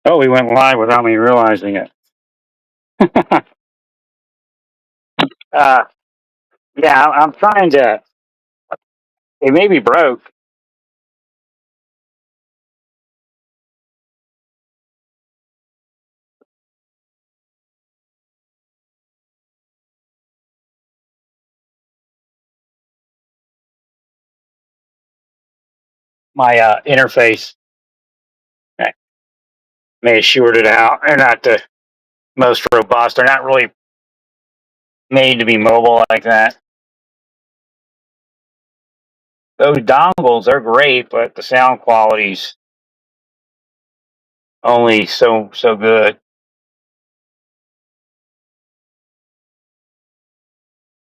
Oh, we went live without me realizing it. uh, yeah, I'm trying to. It may be broke. My interface may have shorted out. They're not the most robust. They're not really made to be mobile like that. Those dongles are great, but the sound quality's only so good.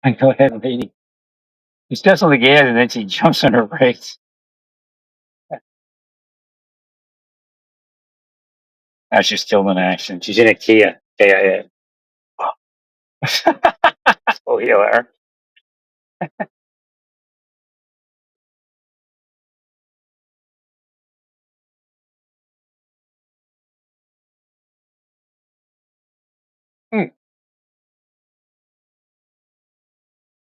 I go ahead, lady. She steps on the gas and then she jumps on her brakes. Now she's killed in action. She's in a Kia. KIA. Oh, heal her. Hmm.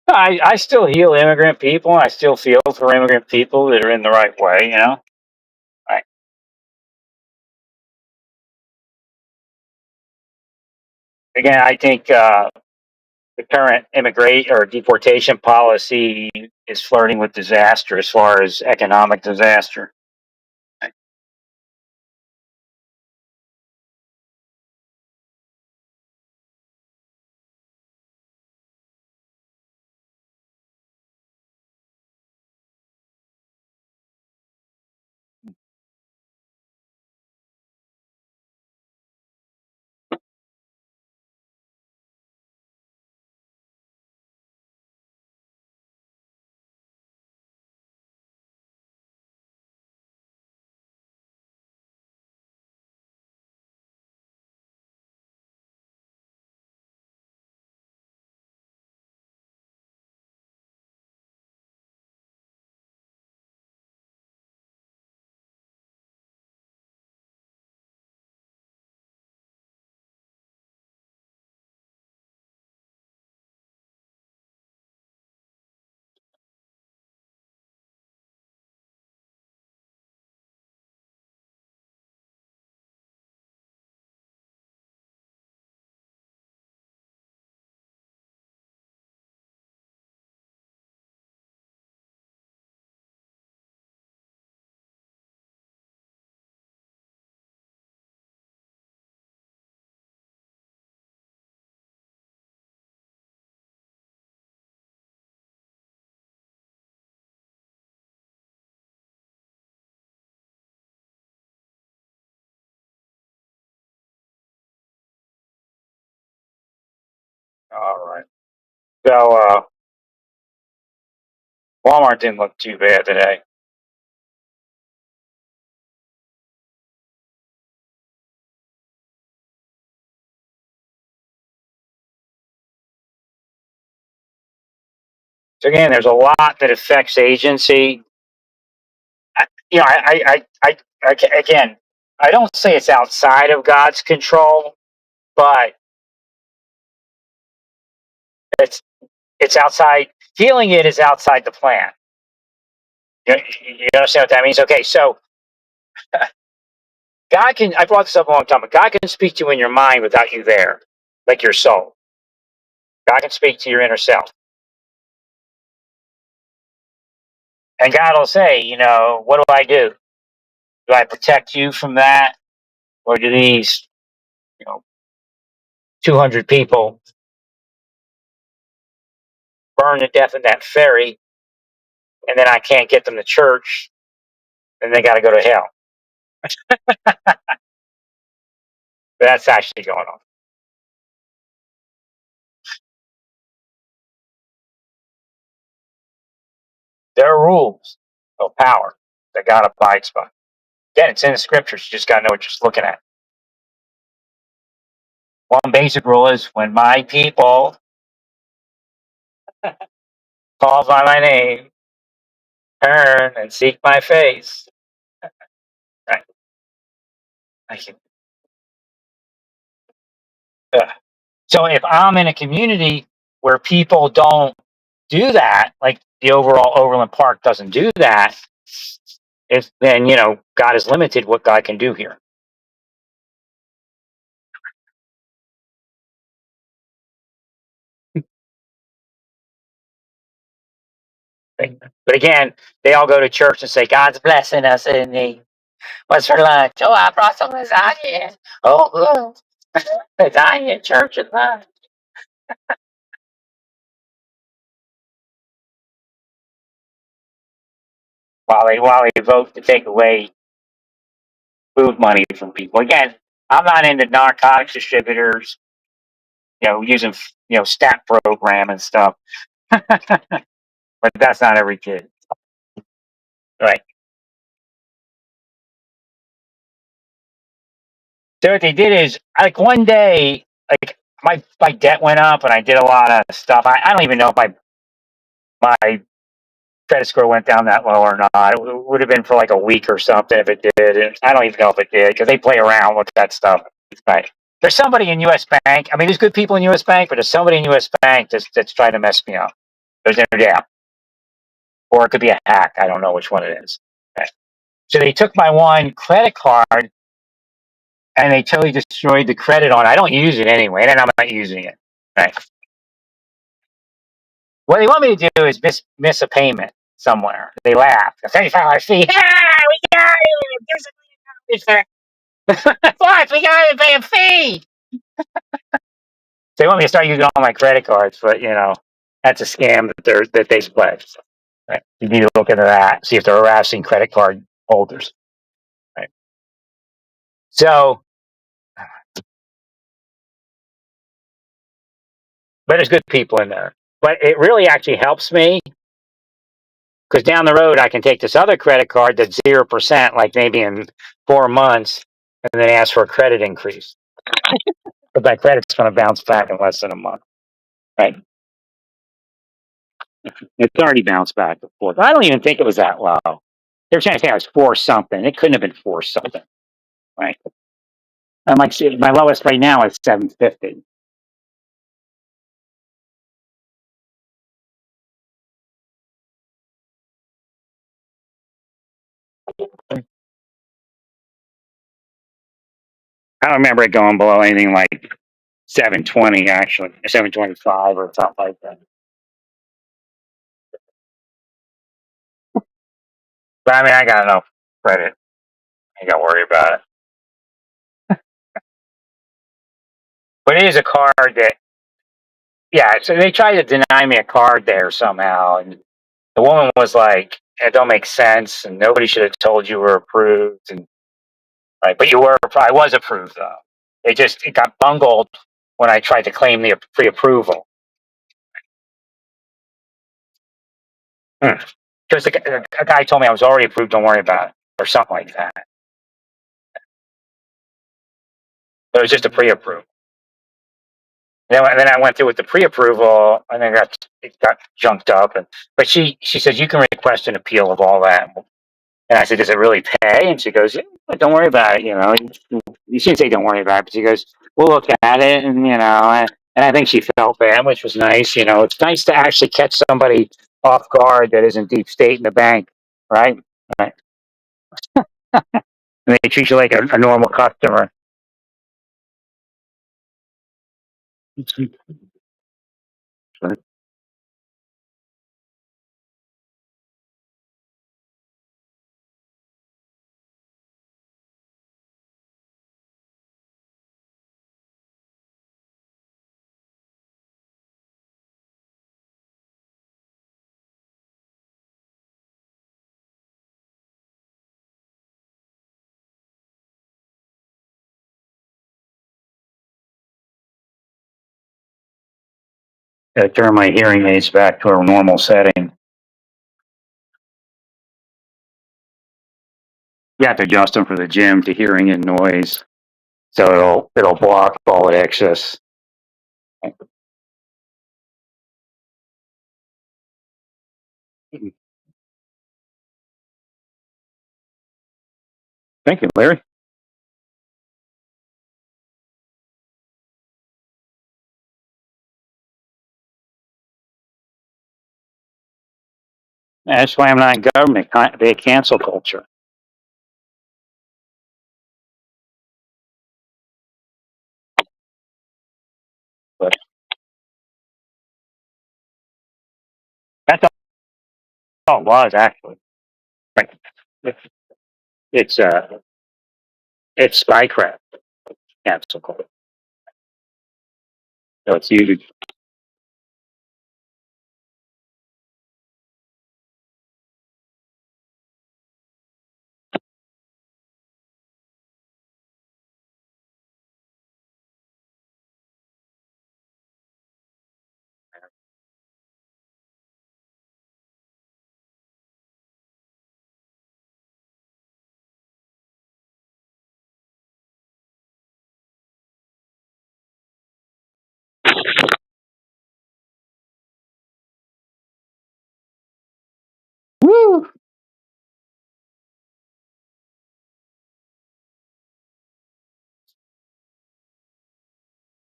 I still heal immigrant people. I still feel for immigrant people that are in the right way, you know? I, again, I think the current immigrate or deportation policy is flirting with disaster as far as economic disaster. All right. So Walmart didn't look too bad today. So again, there's a lot that affects agency. You know, again, I don't say it's outside of God's control, but it's it's outside. Healing it is outside the plan. You understand what that means? Okay, so God can. I brought this up a long time, but God can speak to you in your mind without you there, like your soul. God can speak to your inner self, and God will say, you know, what do I do? Do I protect you from that, or do these, you know, 200 people burn to death in that ferry, and then I can't get them to church, and they got to go to hell? But that's actually going on. There are rules of power that God abides by. Again, it's in the scriptures. You just got to know what you're looking at. One basic rule is when my people call by my name, turn and seek my face. Right. Thank you. So if I'm in a community where people don't do that, like the overall Overland Park doesn't do that, if then God has limited what God can do here. But again, they all go to church and say, God's blessing us, and he, what's for lunch? Oh, I brought some lasagna. Oh, good. Lasagna, church at lunch. While they vote to take away food money from people. Again, I'm not into narcotics distributors, using, STAT program and stuff. But that's not every kid. Right. So what they did is, like, one day, like, my debt went up and I did a lot of stuff. I don't even know if my credit score went down that low or not. It would have been for like a week or something if it did. And I don't even know if it did because they play around with that stuff. Right. There's somebody in U.S. Bank. I mean, there's good people in U.S. Bank, but there's somebody in U.S. Bank that's trying to mess me up. There's no doubt. Or it could be a hack. I don't know which one it is. Okay. So they took my one credit card and they totally destroyed the credit on it. I don't use it anyway, and I'm not using it. Right. What they want me to do is miss a payment somewhere. They laugh. A $35 fee. Ah, we got it. What? We got to pay a fee. They want me to start using all my credit cards, but that's a scam that they play. Right. You need to look into that. See if they're harassing credit card holders. Right. So, but there's good people in there. But it really actually helps me because down the road I can take this other credit card that's 0%, like maybe in 4 months, and then ask for a credit increase. But that credit's going to bounce back in less than a month. Right. It's already bounced back before. I don't even think it was that low. They were trying to say I was 4 something. It couldn't have been 4 something. Right. I'm like, my lowest right now is 750. I don't remember it going below anything like 720, actually, 725 or something like that. But I mean, I got enough credit. I got to worry about it. But it is a card that, yeah. So they tried to deny me a card there somehow, and the woman was like, "It don't make sense, and nobody should have told you were approved." And right, but you were. I was approved though. It got bungled when I tried to claim the pre-approval. Because a guy told me I was already approved. Don't worry about it, or something like that. But it was just a pre-approval. And then I went through with the pre-approval, and then it got junked up. But she says you can request an appeal of all that. And I said, does it really pay? And she goes, yeah, don't worry about it. You shouldn't say don't worry about it, but she goes, we'll look at it, and I think she felt bad, which was nice. It's nice to actually catch somebody off guard that isn't deep state in the bank, right? Right. And they treat you like a normal customer. Turn my hearing aids back to a normal setting. You have to adjust them for the gym to hearing and noise, so it'll block all the excess. Thank you, Larry. That's why I'm not in government. They cancel culture. But that's all it was actually. Right. It's it's spycraft cancel culture. So it's huge. Woo!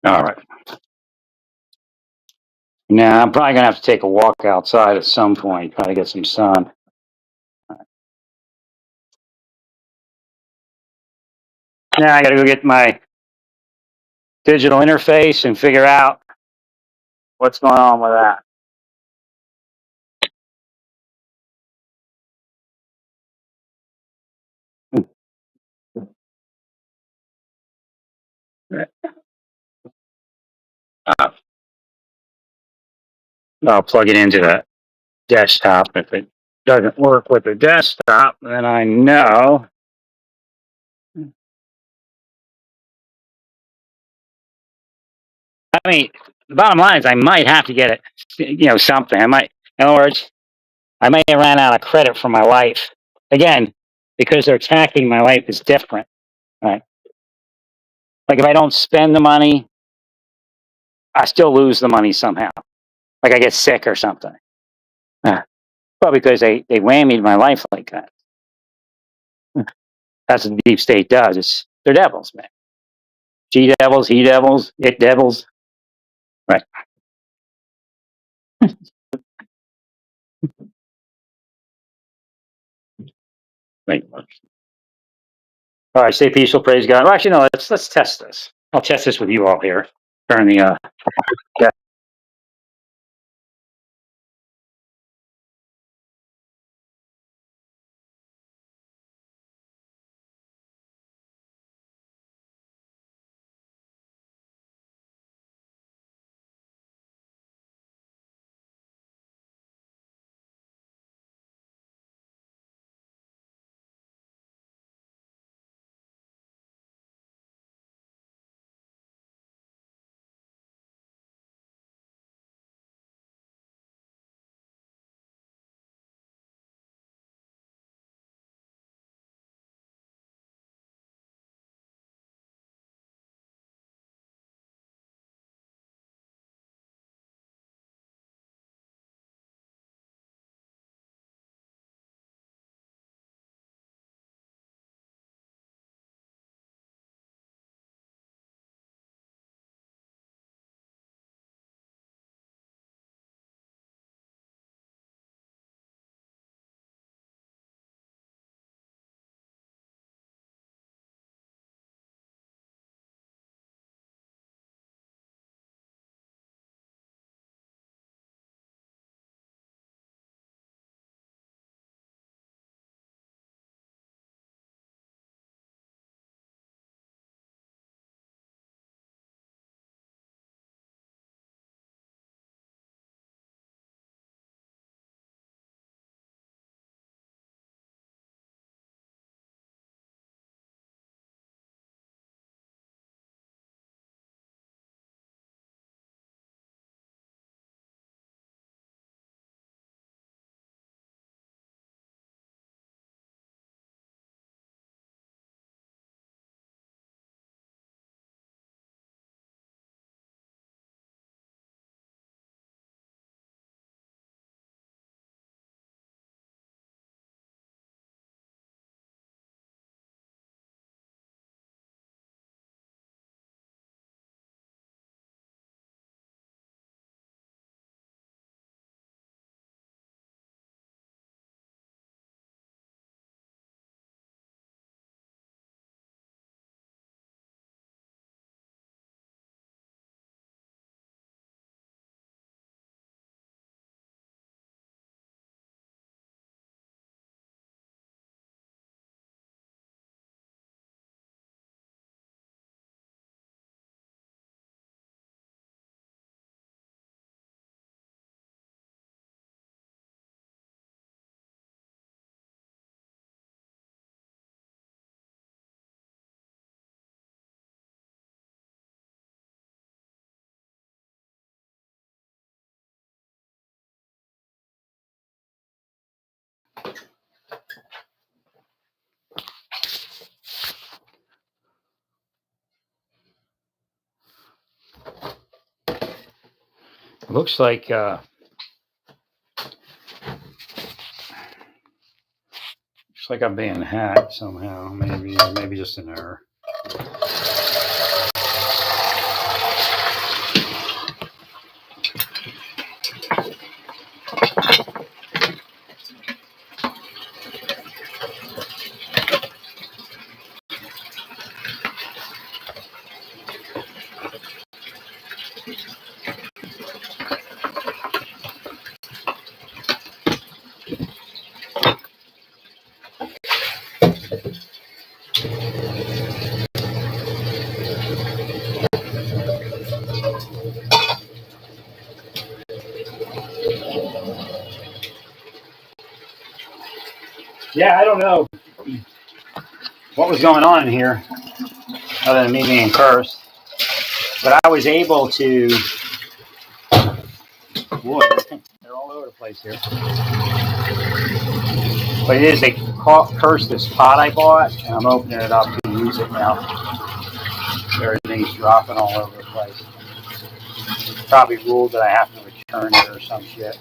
All right. Now I'm probably gonna have to take a walk outside at some point. Try to get some sun. Now I got to go get my digital interface and figure out what's going on with that. Uh, I'll plug it into the desktop. If it doesn't work with the desktop, then I know. I mean, the bottom line is I might have to get it, something. I might, in other words, I may have ran out of credit for my wife. Again, because they're tracking my life is different, right? Like if I don't spend the money, I still lose the money somehow. Like I get sick or something. Uh, Well, because they whammied my life like that. That's what the deep state does. They're devils, man. She devils, he devils, it devils. Right. Right. All right. Stay peaceful. Praise God. Well, actually, no. Let's test this. I'll test this with you all here. Turn the yeah. looks like I'm being hacked somehow. Maybe just an error. Yeah, I don't know what was going on in here other than me being cursed, but I was able to. Boy, they're all over the place here. But it is a curse, this pot I bought, and I'm opening it up to use it now. Everything's dropping all over the place. Probably ruled that I have to return it or some shit.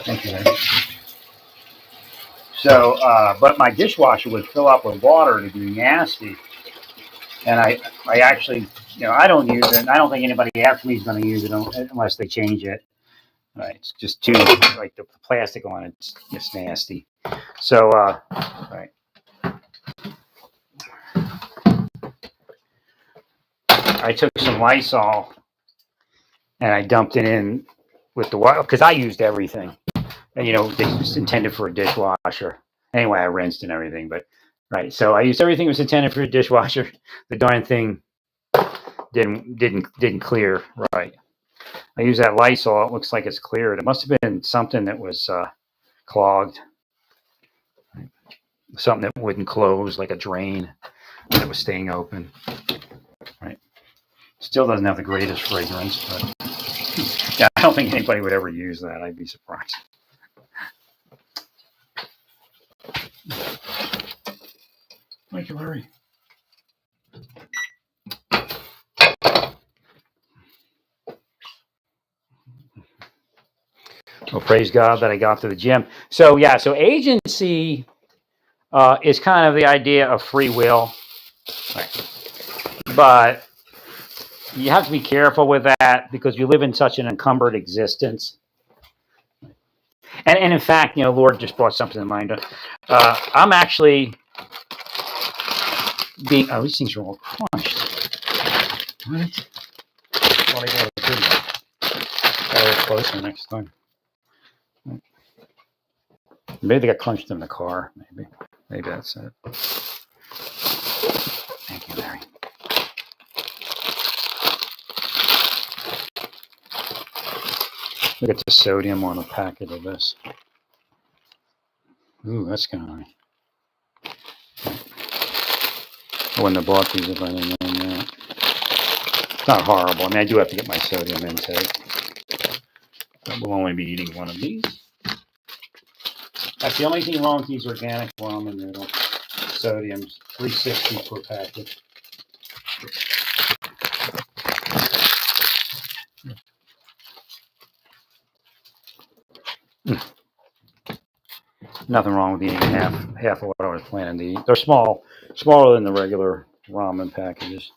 Thank you, man. So, but my dishwasher would fill up with water to be nasty. And I actually, I don't use it. And I don't think anybody after me is going to use it unless they change it. Right, it's just too, like the plastic on it's just nasty. So, right. I took some Lysol and I dumped it in with the water because I used everything. And, it's intended for a dishwasher. Anyway, I rinsed and everything, but right. So I used everything that was intended for a dishwasher. The darn thing didn't clear right. I use that Lysol. It looks like it's cleared. It must have been something that was clogged. Something that wouldn't close, like a drain that was staying open. Right. Still doesn't have the greatest fragrance, but yeah, I don't think anybody would ever use that. I'd be surprised. Thank you, Larry. Well, praise God that I got to the gym. So yeah, so agency is kind of the idea of free will, right. But you have to be careful with that because you live in such an encumbered existence. And in fact, Lord just brought something to mind. I'm actually being. Oh, these things are all crushed. What? Well, I gotta do that. Gotta get closer next time. Maybe they got crunched in the car. Maybe that's it. Thank you, Larry. Look at the sodium on a packet of this. Ooh, that's kind of nice. I wouldn't have bought these if I didn't know that. It's not horrible. I mean, I do have to get my sodium intake. But we'll only be eating one of these. That's the only thing wrong with these organic ramen noodles. Sodium's $3.60 per packet. Nothing wrong with eating half of what I was planning to eat. They're smaller than the regular ramen packages.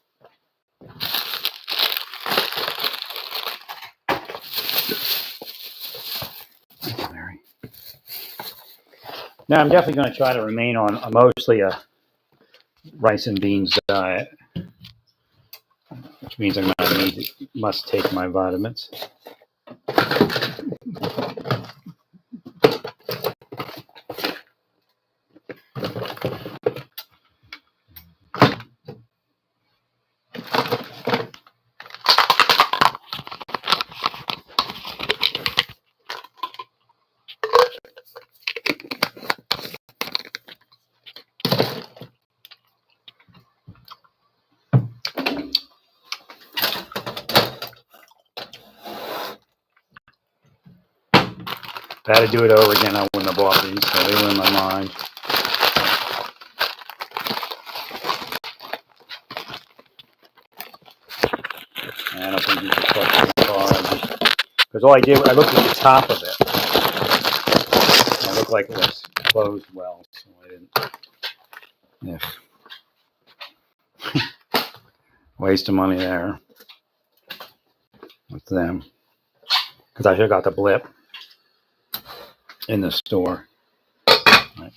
Now I'm definitely going to try to remain on mostly a rice and beans diet, which means I'm going to must take my vitamins. If I had to do it over again, I wouldn't have bought these, so they were in my mind. And I don't think you can flush the car. Because all I did, I looked at the top of it. And it looked like it was closed well, so I didn't. Yeah. Waste of money there with them. Because I should have got the blip in the store. Right.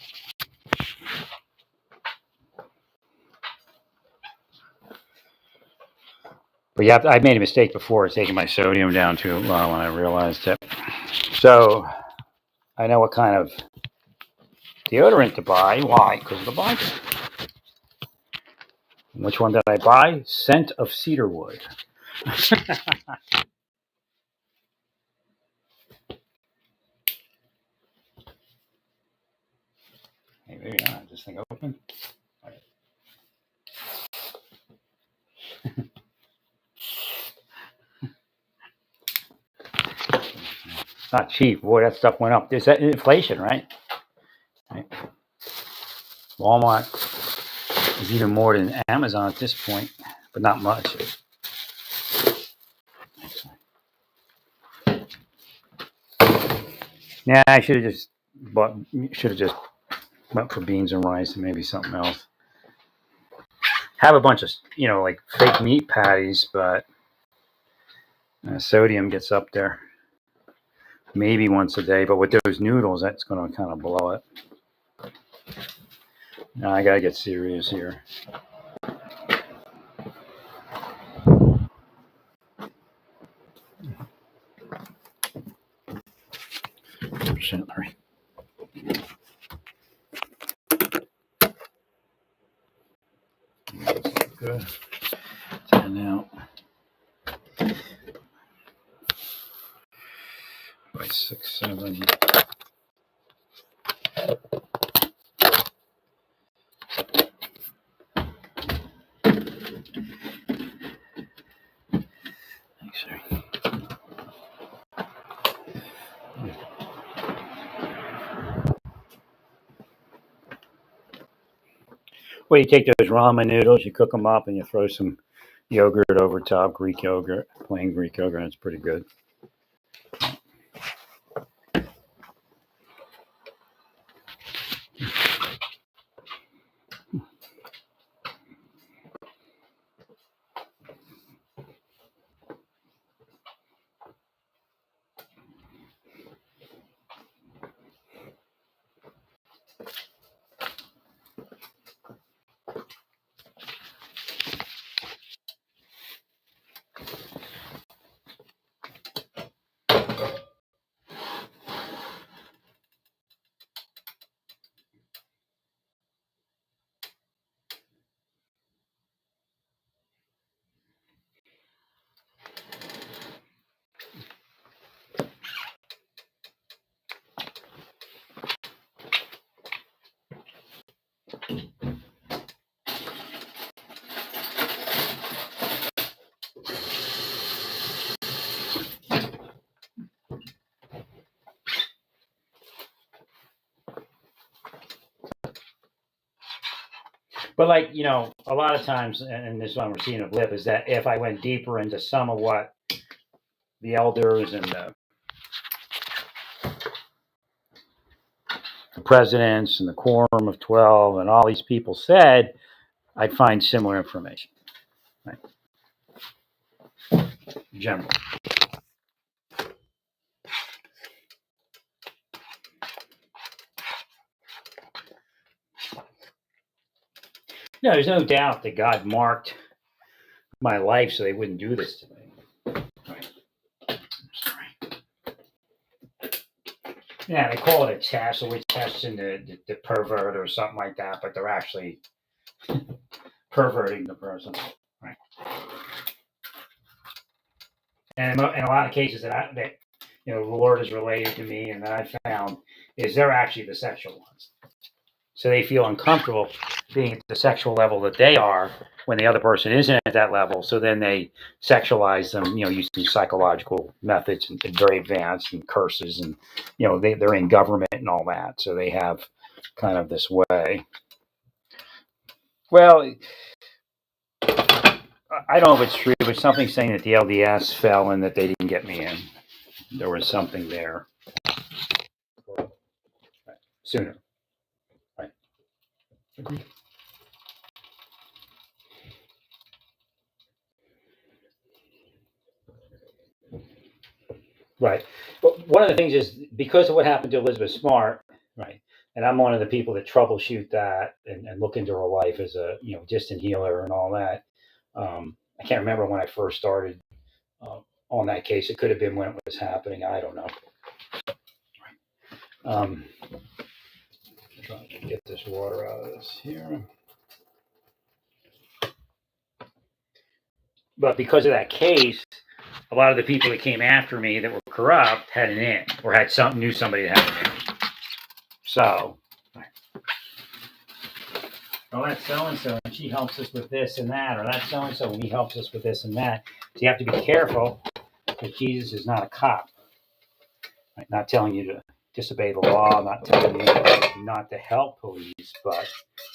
But yeah, I made a mistake before taking my sodium down too low when I realized it. So I know what kind of deodorant to buy. Why? Because of the blanket. Which one did I buy? Scent of cedarwood. Hey, maybe not. Is this thing open? It's not cheap. Boy, that stuff went up. There's that inflation, right? Walmart is even more than Amazon at this point, but not much. Yeah, I should have just went for beans and rice and maybe something else. Have a bunch of, like fake meat patties, but sodium gets up there. Maybe once a day, but with those noodles, that's going to kind of blow it. Now I got to get serious here. Larry. Good. 10 out. By 6, 7. Well, you take those ramen noodles, you cook them up, and you throw some yogurt over top, Greek yogurt, plain Greek yogurt. It's pretty good. But a lot of times, and this is why we're seeing a blip, is that if I went deeper into some of what the elders and the presidents and the Quorum of 12 and all these people said, I'd find similar information. Right? General. No, there's no doubt that God marked my life so they wouldn't do this to me. Right. Sorry. Yeah, they call it a test, so we're testing the pervert or something like that, but they're actually perverting the person. Right. And in a lot of cases that the Lord has related to me and that I found is they're actually the sexual ones. So they feel uncomfortable being at the sexual level that they are when the other person isn't at that level. So then they sexualize them, using psychological methods and very advanced and curses. And, they're in government and all that. So they have kind of this way. Well, I don't know if it's true, but something saying that the LDS fell and that they didn't get me in. There was something there sooner. Right. Agreed. Right. But one of the things is because of what happened to Elizabeth Smart, right? And I'm one of the people that troubleshoot that and look into her life as a distant healer and all that. I can't remember when I first started uh, on that case. It could have been when it was happening. I don't know. Trying to get this water out of this here. But because of that case, a lot of the people that came after me that were corrupt had an in or had knew somebody that had an in. So, oh, that's so and so, and she helps us with this and that, or that's so and so, and he helps us with this and that. So you have to be careful that Jesus is not a cop, right? Not telling you to disobey the law, not telling you not to help police, but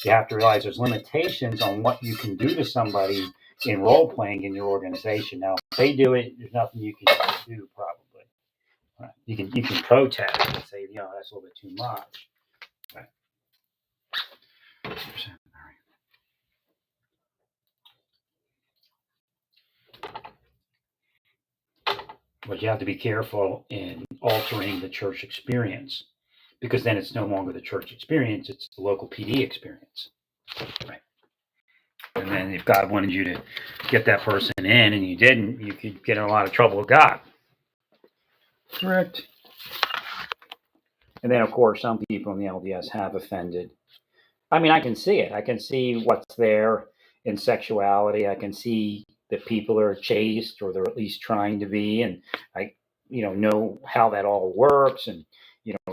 you have to realize there's limitations on what you can do to somebody in role playing in your organization. Now, if they do it, there's nothing you can do probably. Right? You can protest and say, that's a little bit too much. Right. But you have to be careful in altering the church experience because then it's no longer the church experience, it's the local PD experience. Right. And then if God wanted you to get that person in and you didn't, you could get in a lot of trouble with God. Correct. And then, of course, some people in the LDS have offended. I mean, I can see it. I can see what's there in sexuality. I can see that people are chaste or they're at least trying to be. And I, know how that all works. And,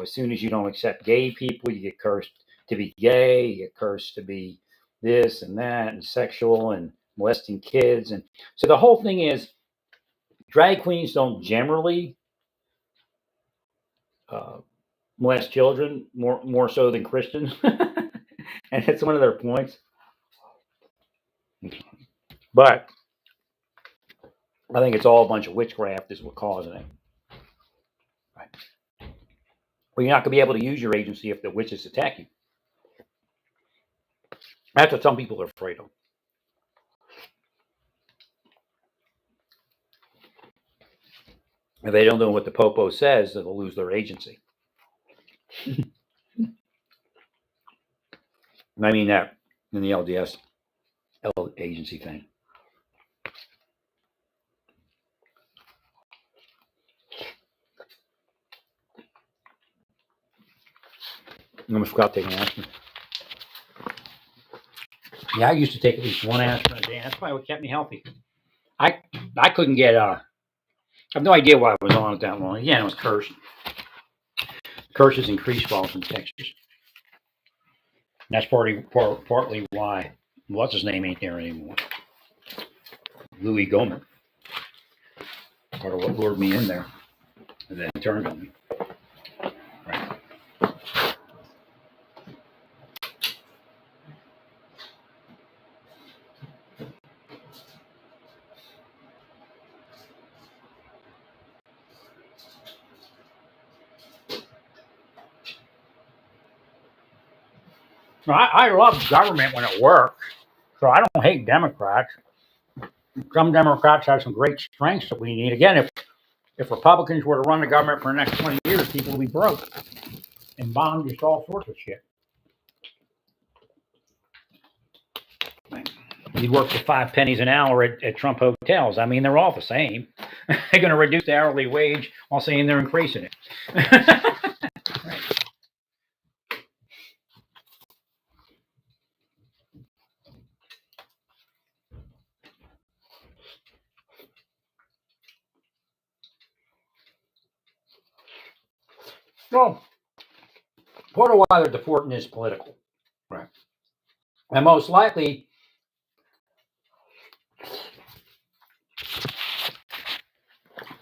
as soon as you don't accept gay people, you get cursed to be gay. You get cursed to be this and that and sexual and molesting kids. And so the whole thing is drag queens don't generally molest children more so than Christians. And it's one of their points. But I think it's all a bunch of witchcraft is what causing it. Right. Well, you're not going to be able to use your agency if the witches attack you. That's what some people are afraid of. If they don't know what the popo says, they'll lose their agency. And I mean that in the LDS agency thing. I almost forgot taking aspirin. Yeah, I used to take at least one aspirin a day. That's probably what kept me healthy. I couldn't get. I have no idea why I was on it that long. Yeah, it was curse. Curses increase while it's infectious. And that's partly why what's his name ain't there anymore. Louis Gohmert. Part of what lured me in there, and then turned on me. Right. I love government when it works, so I don't hate Democrats. Some Democrats have some great strengths that we need. Again, if Republicans were to run the government for the next 20 years, people would be broke and bond just all sorts of shit. You work for 5 pennies an hour at Trump hotels. I mean, they're all the same. They're going to reduce the hourly wage while saying they're increasing it. Right. Well, part of why they're deporting is political. Right. And most likely,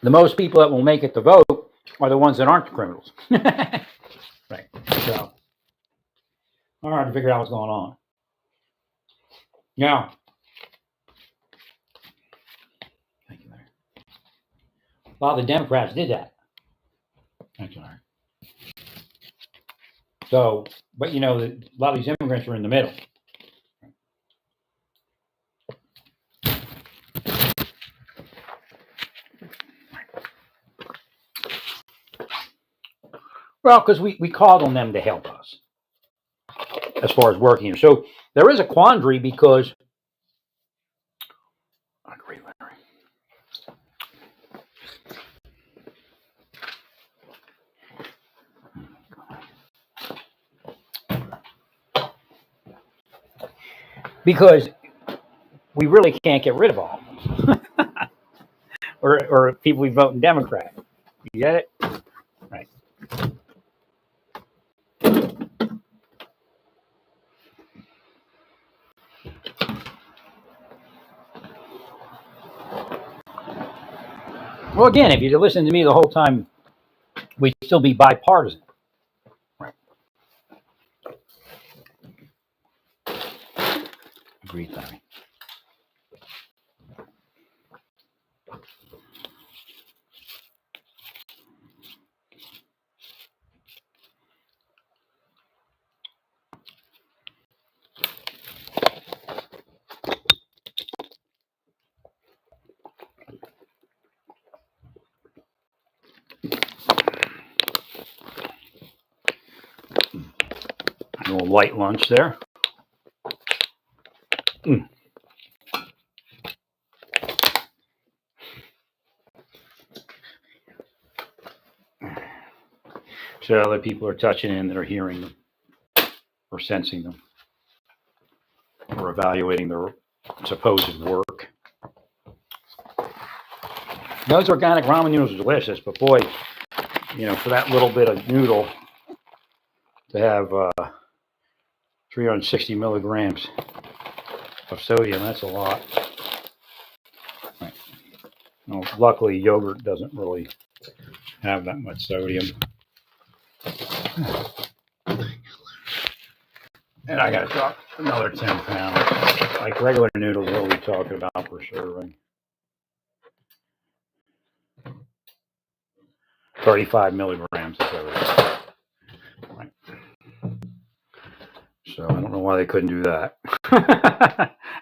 the most people that will make it to vote are the ones that aren't the criminals. Right. So, all right, to figure out what's going on. Now, A lot of the Democrats did that. That's all right. So, but you know, a lot of these immigrants are in the middle. Well, because we called on them to help us as far as working here. So there is a quandary because I agree, Larry. Because we really can't get rid of all of them. or people we vote in Democrat. You get it? Right. Well, again, if you'd listened to me the whole time, we'd still be bipartisan. Right. Agreed, Larry. A little light lunch there. So other people are touching in that are hearing them or sensing them or evaluating their supposed work. Those organic ramen noodles are delicious, but boy, you know, for that little bit of noodle to have 360 milligrams of sodium, that's a lot. Right. Well, luckily, yogurt doesn't really have that much sodium. And I got to drop another 10 pounds. Like regular noodles, what are we talking about per serving? 35 milligrams of sodium. Right. So I don't know why they couldn't do that.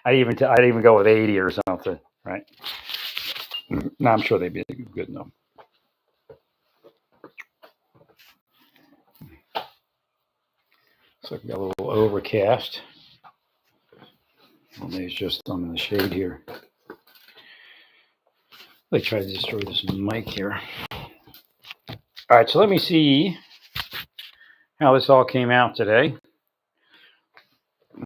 I'd even go with 80 or something, right? No, I'm sure they'd be good enough. So we got a little overcast. Well, maybe it's just I'm in the shade here. They tried to destroy this mic here. All right, so let me see how this all came out today.